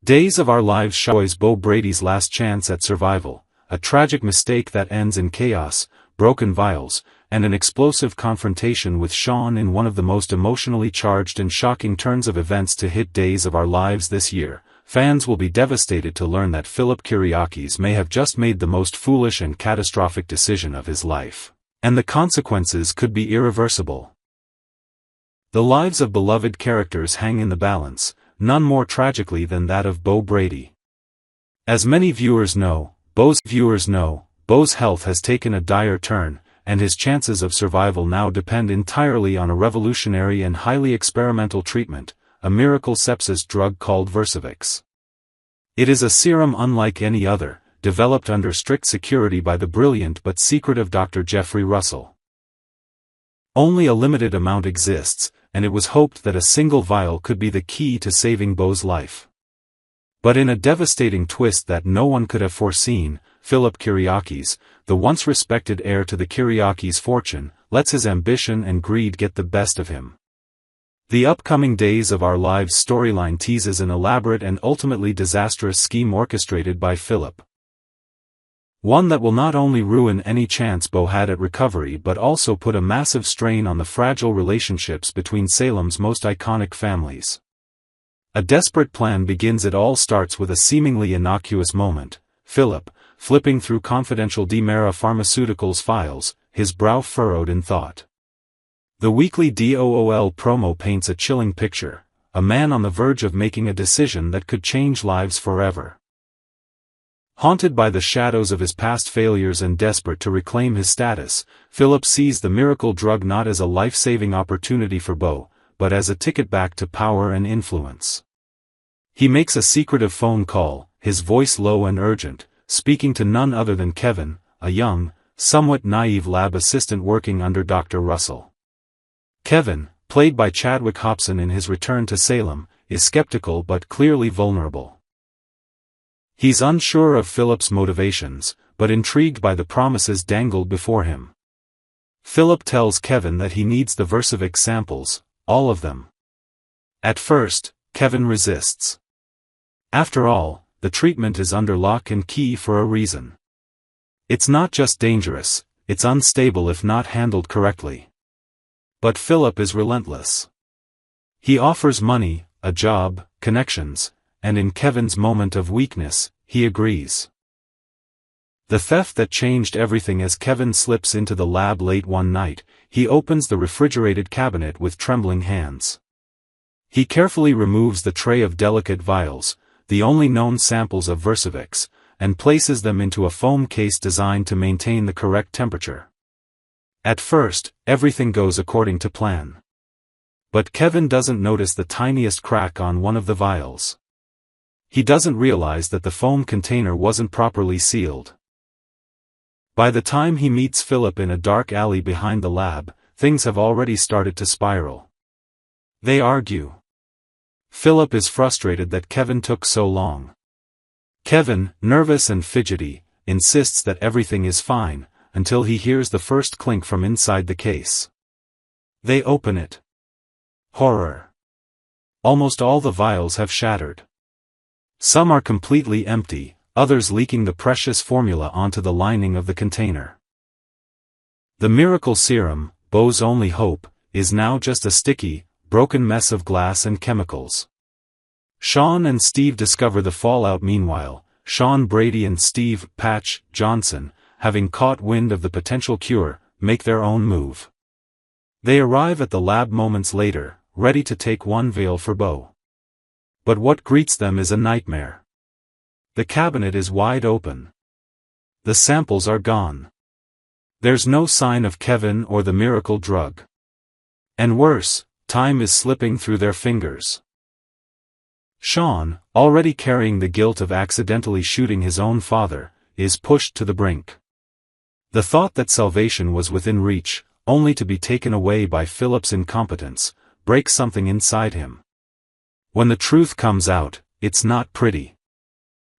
Days of Our Lives shows Bo Brady's last chance at survival, a tragic mistake that ends in chaos, broken vials, and an explosive confrontation with Shawn in one of the most emotionally charged and shocking turns of events to hit Days of Our Lives this year. Fans will be devastated to learn that Philip Kyriakis may have just made the most foolish and catastrophic decision of his life, and the consequences could be irreversible. The lives of beloved characters hang in the balance, none more tragically than that of Bo Brady. As many viewers know, Bo's health has taken a dire turn, and his chances of survival now depend entirely on a revolutionary and highly experimental treatment, a miracle sepsis drug called Versavix. It is a serum unlike any other, developed under strict security by the brilliant but secretive Dr. Jeffrey Russell. Only a limited amount exists, and it was hoped that a single vial could be the key to saving Bo's life. But in a devastating twist that no one could have foreseen, Philip Kyriakis, the once respected heir to the Kyriakis fortune, lets his ambition and greed get the best of him. The upcoming Days of Our Lives storyline teases an elaborate and ultimately disastrous scheme orchestrated by Philip. One that will not only ruin any chance Bo had at recovery but also put a massive strain on the fragile relationships between Salem's most iconic families. A desperate plan begins. It all starts with a seemingly innocuous moment. Philip, flipping through confidential Demera Pharmaceuticals files, his brow furrowed in thought. The weekly DOOL promo paints a chilling picture, a man on the verge of making a decision that could change lives forever. Haunted by the shadows of his past failures and desperate to reclaim his status, Philip sees the miracle drug not as a life-saving opportunity for Bo, but as a ticket back to power and influence. He makes a secretive phone call, his voice low and urgent, speaking to none other than Kevin, a young, somewhat naive lab assistant working under Dr. Russell. Kevin, played by Chadwick Hobson in his return to Salem, is skeptical but clearly vulnerable. He's unsure of Philip's motivations, but intrigued by the promises dangled before him. Philip tells Kevin that he needs the Versavix samples, all of them. At first, Kevin resists. After all, the treatment is under lock and key for a reason. It's not just dangerous, it's unstable if not handled correctly. But Philip is relentless. He offers money, a job, connections, and in Kevin's moment of weakness, he agrees. The theft that changed everything. As Kevin slips into the lab late one night, he opens the refrigerated cabinet with trembling hands. He carefully removes the tray of delicate vials, the only known samples of Versavix, and places them into a foam case designed to maintain the correct temperature. At first, everything goes according to plan. But Kevin doesn't notice the tiniest crack on one of the vials. He doesn't realize that the foam container wasn't properly sealed. By the time he meets Philip in a dark alley behind the lab, things have already started to spiral. They argue. Philip is frustrated that Kevin took so long. Kevin, nervous and fidgety, insists that everything is fine, until he hears the first clink from inside the case. They open it. Horror. Almost all the vials have shattered. Some are completely empty, others leaking the precious formula onto the lining of the container. The miracle serum, Bo's only hope, is now just a sticky, broken mess of glass and chemicals. Shawn and Steve discover the fallout. Meanwhile, Shawn Brady and Steve Patch Johnson, having caught wind of the potential cure, make their own move. They arrive at the lab moments later, ready to take one vial for Bo. But what greets them is a nightmare. The cabinet is wide open. The samples are gone. There's no sign of Kevin or the miracle drug. And worse, time is slipping through their fingers. Shawn, already carrying the guilt of accidentally shooting his own father, is pushed to the brink. The thought that salvation was within reach, only to be taken away by Philip's incompetence, breaks something inside him. When the truth comes out, it's not pretty.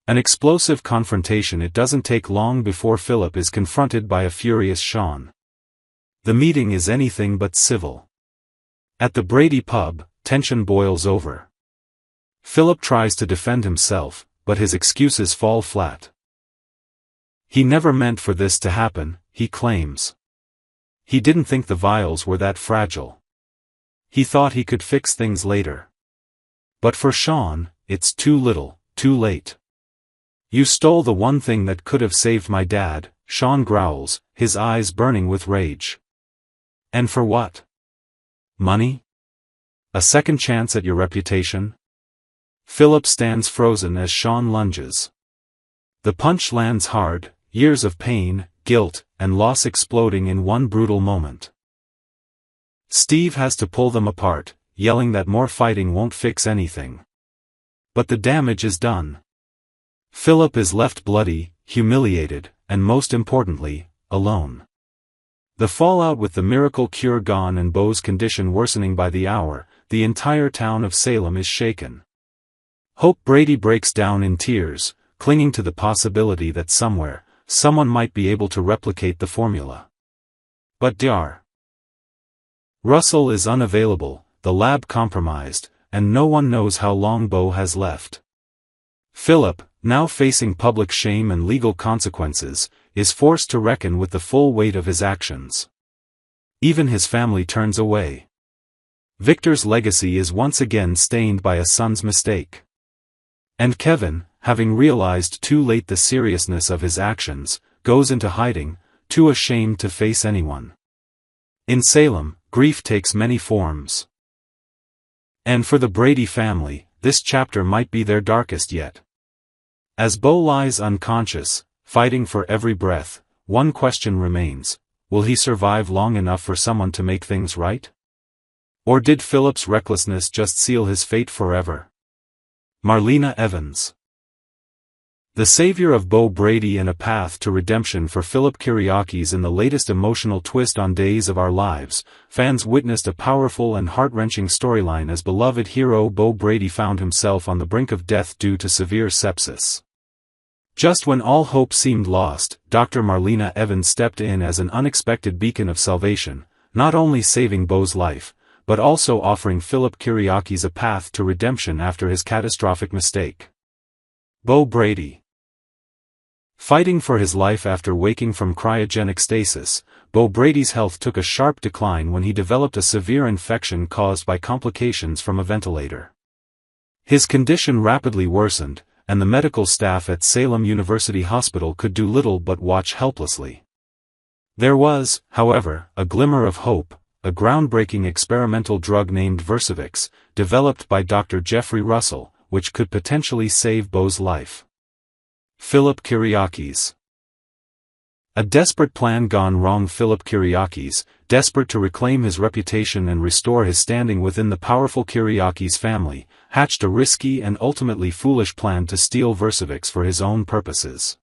An explosive confrontation. It doesn't take long before Philip is confronted by a furious Shawn. The meeting is anything but civil. At the Brady pub, tension boils over. Philip tries to defend himself, but his excuses fall flat. He never meant for this to happen, he claims. He didn't think the vials were that fragile. He thought he could fix things later. But for Shawn, it's too little, too late. You stole the one thing that could have saved my dad, Shawn growls, his eyes burning with rage. And for what? Money? A second chance at your reputation? Philip stands frozen as Shawn lunges. The punch lands hard, years of pain, guilt, and loss exploding in one brutal moment. Steve has to pull them apart, yelling that more fighting won't fix anything. But the damage is done. Philip is left bloody, humiliated, and most importantly, alone. The fallout with the miracle cure gone and Bo's condition worsening by the hour, the entire town of Salem is shaken. Hope Brady breaks down in tears, clinging to the possibility that somewhere, someone might be able to replicate the formula. But Dr. Russell is unavailable, the lab compromised, and no one knows how long Bo has left. Philip, now facing public shame and legal consequences, is forced to reckon with the full weight of his actions. Even his family turns away. Victor's legacy is once again stained by a son's mistake. And Kevin, having realized too late the seriousness of his actions, goes into hiding, too ashamed to face anyone. In Salem, grief takes many forms. And for the Brady family, this chapter might be their darkest yet. As Bo lies unconscious, fighting for every breath, one question remains: will he survive long enough for someone to make things right? Or did Philip's recklessness just seal his fate forever? Marlena Evans. The savior of Bo Brady and a path to redemption for Philip Kiriakis in the latest emotional twist on Days of Our Lives, fans witnessed a powerful and heart-wrenching storyline as beloved hero Bo Brady found himself on the brink of death due to severe sepsis. Just when all hope seemed lost, Dr. Marlena Evans stepped in as an unexpected beacon of salvation, not only saving Bo's life, but also offering Philip Kiriakis a path to redemption after his catastrophic mistake. Bo Brady. Fighting for his life after waking from cryogenic stasis, Bo Brady's health took a sharp decline when he developed a severe infection caused by complications from a ventilator. His condition rapidly worsened, and the medical staff at Salem University Hospital could do little but watch helplessly. There was, however, a glimmer of hope: a groundbreaking experimental drug named Versavix, developed by Dr. Jeffrey Russell, which could potentially save Bo's life. Philip Kiriakis. A desperate plan gone wrong. Philip Kiriakis, desperate to reclaim his reputation and restore his standing within the powerful Kiriakis family, hatched a risky and ultimately foolish plan to steal Versavix for his own purposes.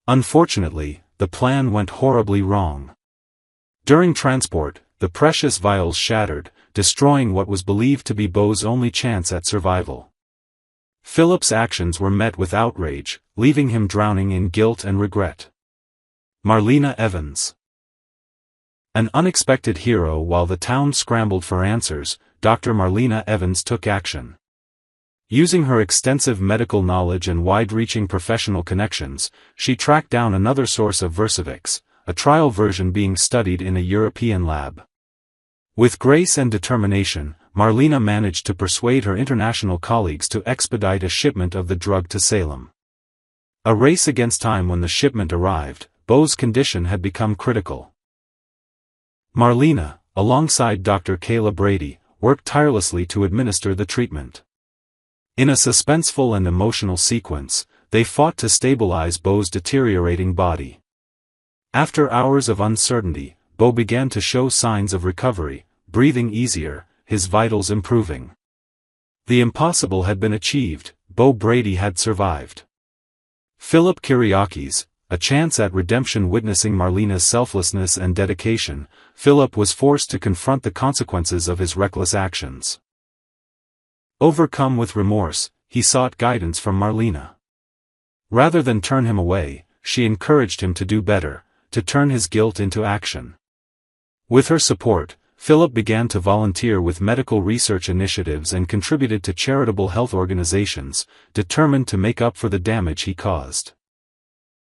Unfortunately, the plan went horribly wrong. During transport, the precious vials shattered, destroying what was believed to be Bo's only chance at survival. Philip's actions were met with outrage, leaving him drowning in guilt and regret. Marlena Evans. An unexpected hero. While the town scrambled for answers, Dr. Marlena Evans took action. Using her extensive medical knowledge and wide-reaching professional connections, she tracked down another source of Versavix, a trial version being studied in a European lab. With grace and determination, Marlena managed to persuade her international colleagues to expedite a shipment of the drug to Salem. A race against time. When the shipment arrived, Bo's condition had become critical. Marlena, alongside Dr. Kayla Brady, worked tirelessly to administer the treatment. In a suspenseful and emotional sequence, they fought to stabilize Bo's deteriorating body. After hours of uncertainty, Bo began to show signs of recovery, breathing easier, his vitals improving. The impossible had been achieved: Bo Brady had survived. Philip Kiriakis, a chance at redemption. Witnessing Marlena's selflessness and dedication, Philip was forced to confront the consequences of his reckless actions. Overcome with remorse, he sought guidance from Marlena. Rather than turn him away, she encouraged him to do better, to turn his guilt into action. With her support, Philip began to volunteer with medical research initiatives and contributed to charitable health organizations, determined to make up for the damage he caused.